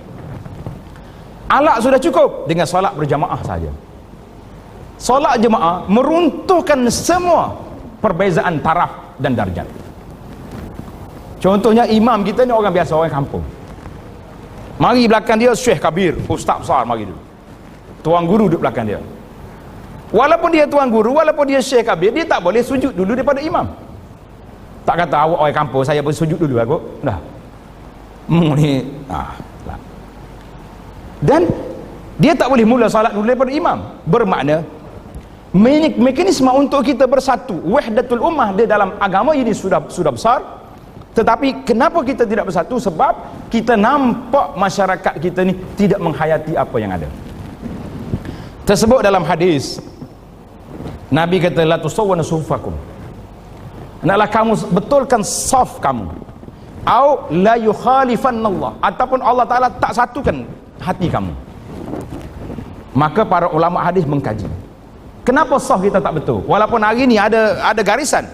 alat sudah cukup dengan solat berjamaah saja. Solat jemaah meruntuhkan semua perbezaan taraf dan darjat. Contohnya imam kita ni orang biasa, orang kampung. Mari belakang dia syekh kabir, ustaz besar mari dulu. Tuan guru duduk belakang dia. Walaupun dia tuan guru, walaupun dia syekh kabir, dia tak boleh sujud dulu daripada imam. Tak kata awak orang kampung, saya pun sujud dulu aku. Dah. Ni lah. Dan dia tak boleh mula salat dulu daripada imam. Bermakna mekanisme untuk kita bersatu, wahdatul ummah di dalam agama ini sudah besar. Tetapi kenapa kita tidak bersatu? Sebab kita nampak masyarakat kita ni tidak menghayati apa yang ada. Tersebut dalam hadis, Nabi kata, la tusawwana sufakum, hendaklah kamu betulkan saf kamu, au la yukhalifanallah, ataupun Allah Ta'ala tak satukan hati kamu. Maka para ulama hadis mengkaji, kenapa saf kita tak betul? Walaupun hari ni ada garisan,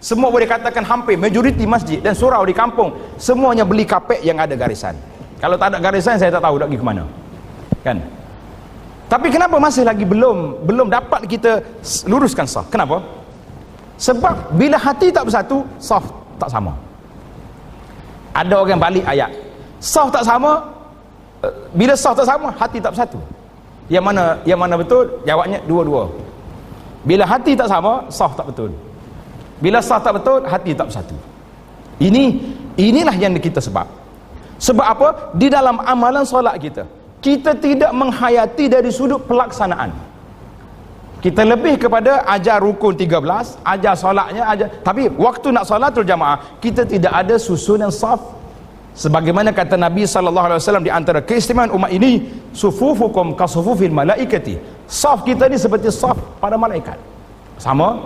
semua boleh katakan hampir majoriti masjid dan surau di kampung semuanya beli kapek yang ada garisan. Kalau tak ada garisan, saya tak tahu nak pergi ke mana, kan? Tapi kenapa masih lagi belum dapat kita luruskan saf? Kenapa? Sebab bila hati tak bersatu, saf tak sama. Ada orang balik ayat, saf tak sama. Bila saf tak sama, hati tak bersatu. Yang mana betul? Jawabnya dua-dua. Bila hati tak sama, saf tak betul. Bila saf tak betul, hati tak bersatu. Inilah yang kita sebab. Sebab apa? Di dalam amalan solat kita tidak menghayati dari sudut pelaksanaan. Kita lebih kepada ajar rukun 13, ajar solatnya, tapi waktu nak solatul jamaah, kita tidak ada susunan saf. Sebagaimana kata Nabi SAW, di antara keistimewaan umat ini, sufufukum kasufufil malaikati, saf kita ni seperti saf pada malaikat. Sama?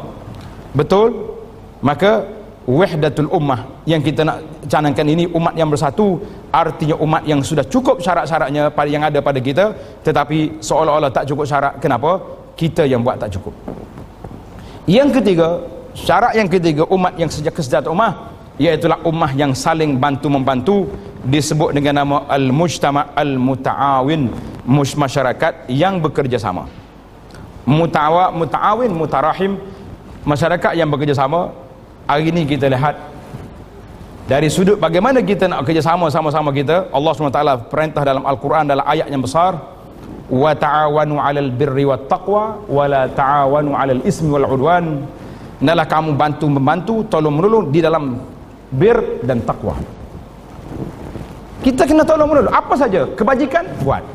Betul? Maka wahdatul ummah yang kita nak canangkan ini, umat yang bersatu, artinya umat yang sudah cukup syarat-syaratnya yang ada pada kita, tetapi seolah-olah tak cukup syarat. Kenapa? Kita yang buat tak cukup. Yang ketiga, syarat yang ketiga umat yang kesejahteraan ummah, iaitulah ummah yang saling bantu-membantu, disebut dengan nama al-mujtama' al-muta'awin, masyarakat yang bekerja sama. Muta'awin, mutarahim, masyarakat yang bekerja sama. Hari ini kita lihat dari sudut bagaimana kita nak kerjasama sama-sama kita. Allah SWT perintah dalam Al-Quran, dalam ayat yang besar, wa ta'awanu 'alal birri wat taqwa wa la ta'awanu 'alal ismi wal 'udwan. Hendaklah kamu bantu-membantu, tolong-menolong di dalam bir dan takwa. Kita kena tolong-menolong, apa saja kebajikan buat.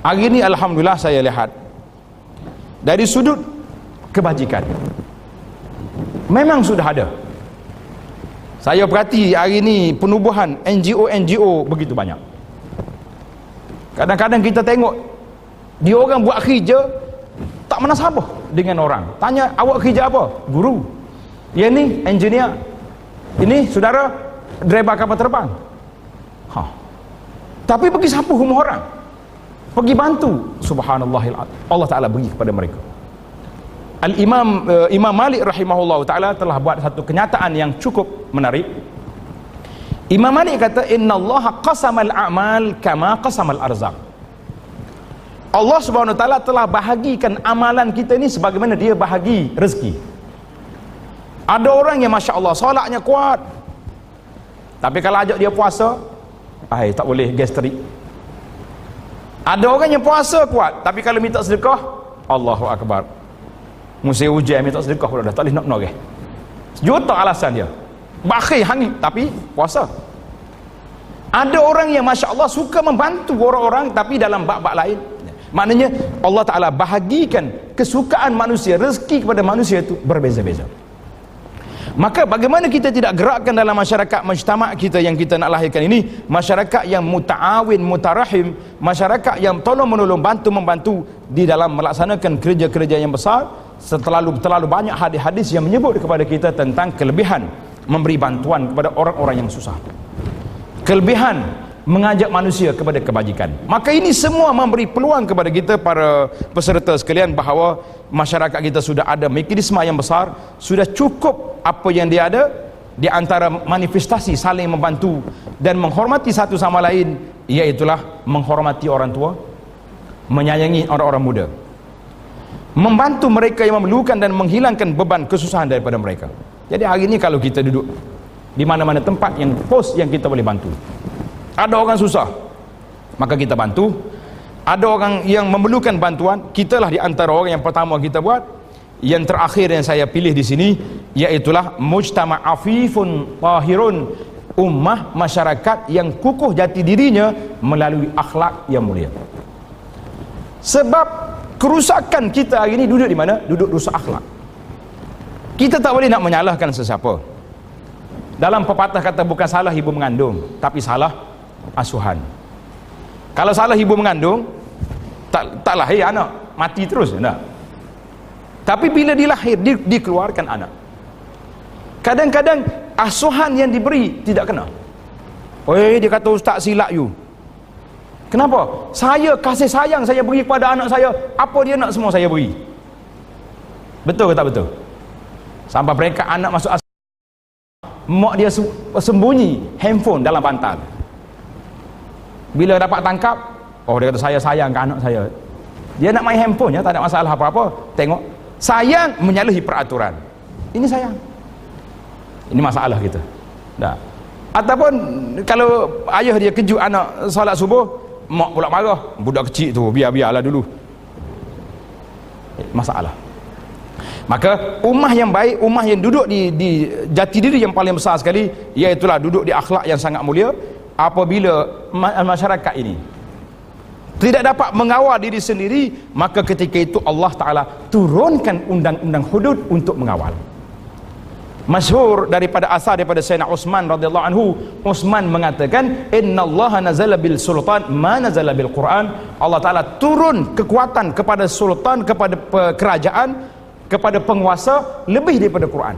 Hari ini alhamdulillah saya lihat dari sudut kebajikan memang sudah ada. Saya perhati hari ini penubuhan NGO begitu banyak. Kadang-kadang kita tengok dia orang buat kerja tak menasabah dengan orang. Tanya, awak kerja apa? Guru. Yang ni engineer. Ini saudara driver kapal terbang. Tapi pergi sapu rumah orang. pergi bantu. Subhanallahil azim, Allah Ta'ala beri kepada mereka. Imam Malik rahimahullah ta'ala telah buat satu kenyataan yang cukup menarik. Imam Malik kata, innallaha qasamal a'mal kama qasamal arzaq. Allah subhanahu wa ta'ala telah bahagikan amalan kita ni sebagaimana dia bahagi rezeki. Ada orang yang Masya Allah solatnya kuat, tapi kalau ajak dia puasa, tak boleh, gastrik. Ada orang yang puasa kuat, tapi kalau minta sedekah, Allahu Akbar, musim hujan minta sedekah pula dah tak boleh nak noleh. Juta alasan dia, bakhil hangit tapi puasa. Ada orang yang Masya Allah suka membantu orang-orang, tapi dalam bab-bab lain. Maknanya Allah Ta'ala bahagikan kesukaan manusia, rezeki kepada manusia itu berbeza-beza. Maka bagaimana kita tidak gerakkan dalam masyarakat mujtama' kita yang kita nak lahirkan ini, masyarakat yang muta'awin, mutarahim, masyarakat yang tolong menolong, bantu membantu di dalam melaksanakan kerja-kerja yang besar. Terlalu banyak hadis-hadis yang menyebut kepada kita tentang kelebihan memberi bantuan kepada orang-orang yang susah, kelebihan mengajak manusia kepada kebajikan. Maka ini semua memberi peluang kepada kita para peserta sekalian bahawa masyarakat kita sudah ada mekanisme yang besar, sudah cukup apa yang dia ada di antara manifestasi saling membantu dan menghormati satu sama lain, iaitulah menghormati orang tua, menyayangi orang-orang muda, membantu mereka yang memerlukan dan menghilangkan beban kesusahan daripada mereka. Jadi hari ini kalau kita duduk di mana-mana tempat yang pos yang kita boleh bantu, ada orang susah, maka kita bantu. Ada orang yang memerlukan bantuan, kitalah di antara orang yang pertama kita buat. Yang terakhir yang saya pilih di sini, iaitulah mujtama' afifun tahirun, ummah masyarakat yang kukuh jati dirinya melalui akhlak yang mulia. Sebab kerusakan kita hari ini duduk di mana? Duduk rusak akhlak. Kita tak boleh nak menyalahkan sesiapa. Dalam pepatah kata, bukan salah ibu mengandung, tapi salah asuhan. Kalau salah ibu mengandung, tak lahir anak, mati terus, tak? Tapi bila dilahir, dikeluarkan anak. Kadang-kadang asuhan yang diberi tidak kena. Dia kata, ustaz silap you. Kenapa? Saya kasih sayang saya beri kepada anak saya, apa dia nak semua saya beri. Betul ke tak betul? Sampai mereka anak masuk mak dia sembunyi handphone dalam bantal. Bila dapat tangkap, dia kata saya sayang ke anak saya. Dia nak main handphone, tak ada masalah apa-apa. Tengok, sayang menyalahi peraturan. Ini sayang. Ini masalah kita. Dah. Ataupun kalau ayah dia kejut anak solat subuh, mak pula marah. Budak kecil tu, biarlah dulu. Masalah. Maka ummah yang baik, ummah yang duduk di jati diri yang paling besar sekali, iaitulah duduk di akhlak yang sangat mulia. Apabila masyarakat ini tidak dapat mengawal diri sendiri, maka ketika itu Allah Ta'ala turunkan undang-undang hudud untuk mengawal. Masyhur daripada asar daripada Sayyidina Uthman radhiyallahu anhu, Uthman mengatakan, innallaha nazala bil sultan ma nazala bil Quran. Allah Ta'ala turun kekuatan kepada sultan, kepada kerajaan, kepada penguasa lebih daripada Quran.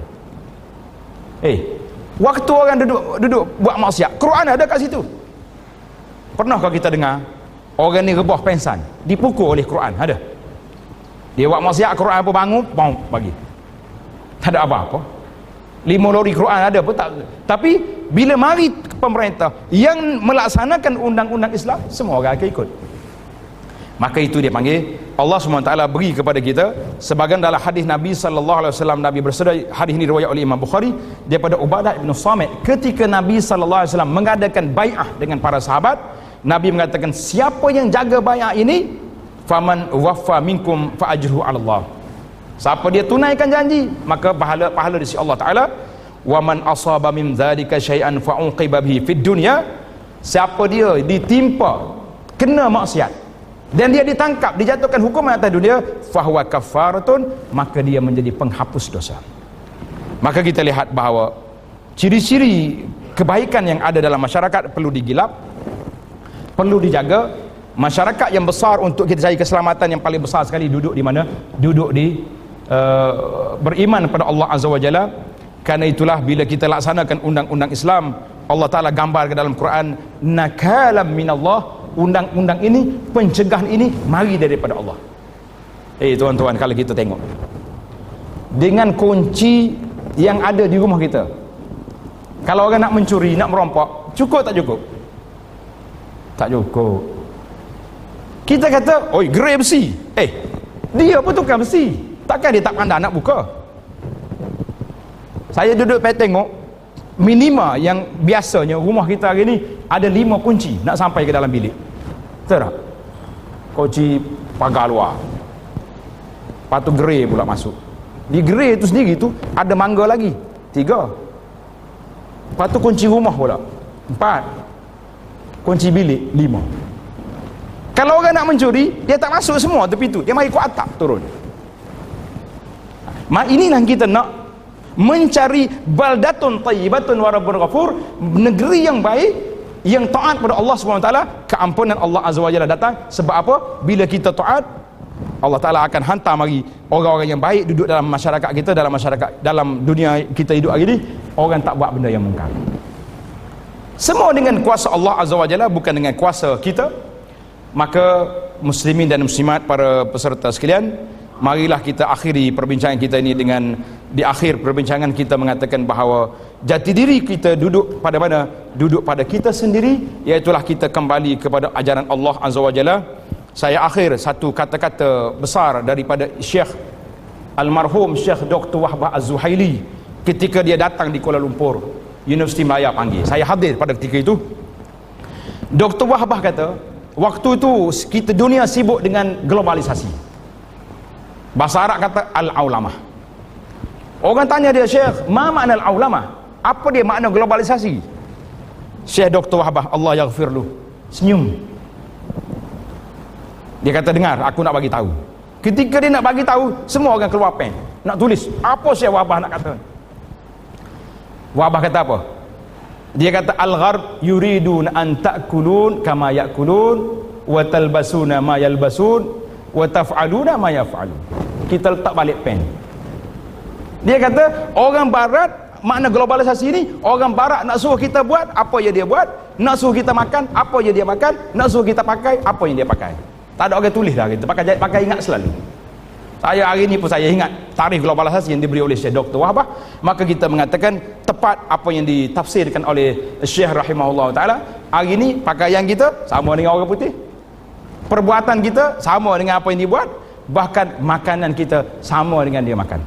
Waktu orang duduk buat maksiat, Quran ada kat situ. Pernahkah kita dengar orang ni rebah pensan, dipukul oleh Quran? Ada? Dia buat maksiat, Quran apa bangun, bagi. Tak ada apa-apa. 5 lori Quran ada pun tak. Tapi bila mari pemerintah yang melaksanakan undang-undang Islam, semua orang akan ikut. Maka itu dia panggil, Allah SWT beri kepada kita sebagian dalam hadis Nabi SAW. Nabi bersabda, hadis ini riwayat oleh Imam Bukhari daripada Ubadah bin Samit, ketika Nabi SAW mengadakan bai'ah dengan para sahabat, Nabi mengatakan, siapa yang jaga bai'ah ini, faman waffa minkum fa ajruhu 'ala Allah. Siapa dia tunaikan janji, maka pahala di sisi Allah Taala. Wa man asaba min dzalika syai'an fa uqiba bihi fid dunya. Siapa dia ditimpa kena maksiat dan dia ditangkap, dijatuhkan hukuman atas dunia, fahuwa kafaratun, maka dia menjadi penghapus dosa. Maka kita lihat bahawa ciri-ciri kebaikan yang ada dalam masyarakat perlu digilap, perlu dijaga. Masyarakat yang besar untuk kita cari keselamatan yang paling besar sekali duduk di mana? Duduk di beriman kepada Allah Azza wa Jalla. Karena itulah bila kita laksanakan undang-undang Islam, Allah Ta'ala gambar ke dalam Quran, nakalam minallah, undang-undang ini, pencegahan ini mari daripada Allah. Tuan-tuan, kalau kita tengok dengan kunci yang ada di rumah kita, kalau orang nak mencuri, nak merompok, cukup tak cukup? Tak cukup. Kita kata, oi, gerai besi. Dia pun tukang besi, takkan dia tak pandai nak buka? Saya duduk tengok, minima yang biasanya rumah kita hari ni ada 5 kunci nak sampai ke dalam bilik. Betul tak? Kunci pagar luar, lepas tu gerai pula masuk. Di gerai tu sendiri tu ada mangga lagi 3. Lepas tu kunci rumah pula 4. Kunci bilik 5. Kalau orang nak mencuri, dia tak masuk semua tepi tu, dia mari ke atap turun. Inilah kita nak mencari baldatun tayyibatun wa rabbun ghafur, negeri yang baik, yang taat pada Allah SWT, keampunan Allah Azza wa Jalla datang. Sebab apa? Bila kita taat, Allah Ta'ala akan hantar mari orang-orang yang baik duduk dalam masyarakat kita, dalam dunia kita hidup hari ni. Orang tak buat benda yang mungkar. Semua dengan kuasa Allah Azza wa Jalla, bukan dengan kuasa kita. Maka muslimin dan muslimat, para peserta sekalian, marilah kita akhiri perbincangan kita ini dengan, di akhir perbincangan kita mengatakan bahawa jati diri kita duduk pada mana? Duduk pada kita sendiri, iaitulah kita kembali kepada ajaran Allah Azza wa Jalla. Saya akhir satu kata-kata besar daripada Syekh almarhum Syekh Dr. Wahbah Az-Zuhaili ketika dia datang di Kuala Lumpur, Universiti Malaya panggil. Saya hadir pada ketika itu. Dr. Wahbah kata, waktu itu kita dunia sibuk dengan globalisasi. Bahasa Arab kata al-aulamah. Orang tanya dia, Syekh, ma makna al-aulamah? Apa dia makna globalisasi? Syekh Dr. Wahbah, Allah yaghfir lu, senyum. Dia kata, dengar, aku nak bagi tahu. Ketika dia nak bagi tahu, semua orang keluar pen, nak tulis. Apa Syekh Wahbah nak kata? Wahbah kata apa? Dia kata, al-gharb yuridun an ta'kulun kama ya'kulun wa talbasuna ma yalbasun wa taf'aluna ma yaf'alun. Kita letak balik pen. Dia kata, orang barat, makna globalisasi ni, orang barat nak suruh kita buat apa yang dia buat, nak suruh kita makan apa yang dia makan, nak suruh kita pakai apa yang dia pakai. Tak ada orang tulis dah, kita pakai ingat selalu. Saya hari ni pun saya ingat tarikh globalisasi yang diberi oleh Syekh Dr. Wahbah. Maka kita mengatakan tepat apa yang ditafsirkan oleh Syekh rahimahullah ta'ala. Hari ni pakaian kita sama dengan orang putih, perbuatan kita sama dengan apa yang dibuat, bahkan makanan kita sama dengan dia makan.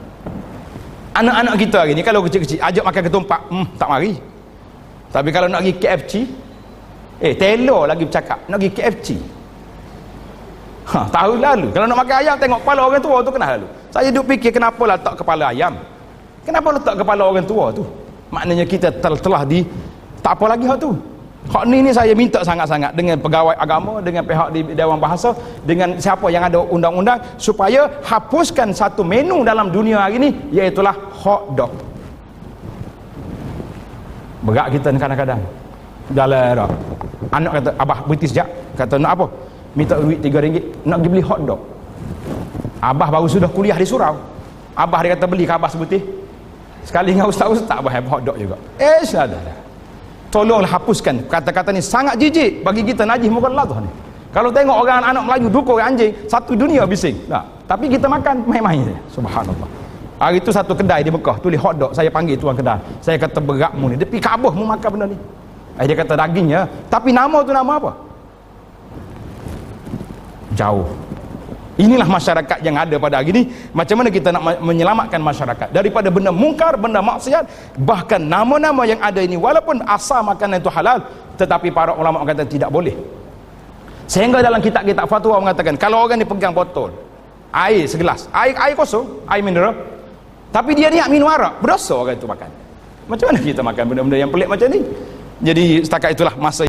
Anak-anak kita hari ni kalau kecil-kecil ajak makan ketumpak, tak mari. Tapi kalau nak pergi KFC, Taylor lagi bercakap nak pergi KFC, tahu lalu. Kalau nak makan ayam, tengok kepala orang tua tu kena lalu. Saya duk fikir, kenapa letak kepala ayam? Kenapa letak kepala orang tua tu? Maknanya kita telah tak apa lagi hak tu. Hak ni saya minta sangat-sangat dengan pegawai agama, dengan pihak di Dewan Bahasa, dengan siapa yang ada undang-undang, supaya hapuskan satu menu dalam dunia hari ni, iaitulah hot dog. Berat kita kadang-kadang. Dalam anak kata, abah berhenti sekejap. Kata, nak apa? Minta duit RM3 nak pergi beli hot dog. Abah baru sudah kuliah di surau. Abah dia kata, beli ke abah seputih sekali dengan ustaz-ustaz, abah have hot dog juga. Dah. Tolonglah hapuskan kata-kata ni, sangat jijik bagi kita najis muka Allah tu ni. Kalau tengok orang anak Melayu dukung anjing, satu dunia bising. Tapi kita makan main-main je. Subhanallah. Hari tu satu kedai di Mekah tulis hot dog. Saya panggil tuan kedai, saya kata, berat mu ni, dia pergi Kaabah mu makan benda ni. Dia kata dagingnya, tapi nama tu nama apa? Jauh. Inilah masyarakat yang ada pada hari ini. Macam mana kita nak menyelamatkan masyarakat daripada benda mungkar, benda maksiat, bahkan nama-nama yang ada ini, walaupun asal makanan itu halal, tetapi para ulama kata tidak boleh. Sehingga dalam kitab-kitab fatwa mengatakan, kalau orang ni pegang botol air segelas, air kosong, air mineral, tapi dia niat minum arak, berdosa orang itu makan. Macam mana kita makan benda-benda yang pelik macam ni? Jadi setakat itulah masa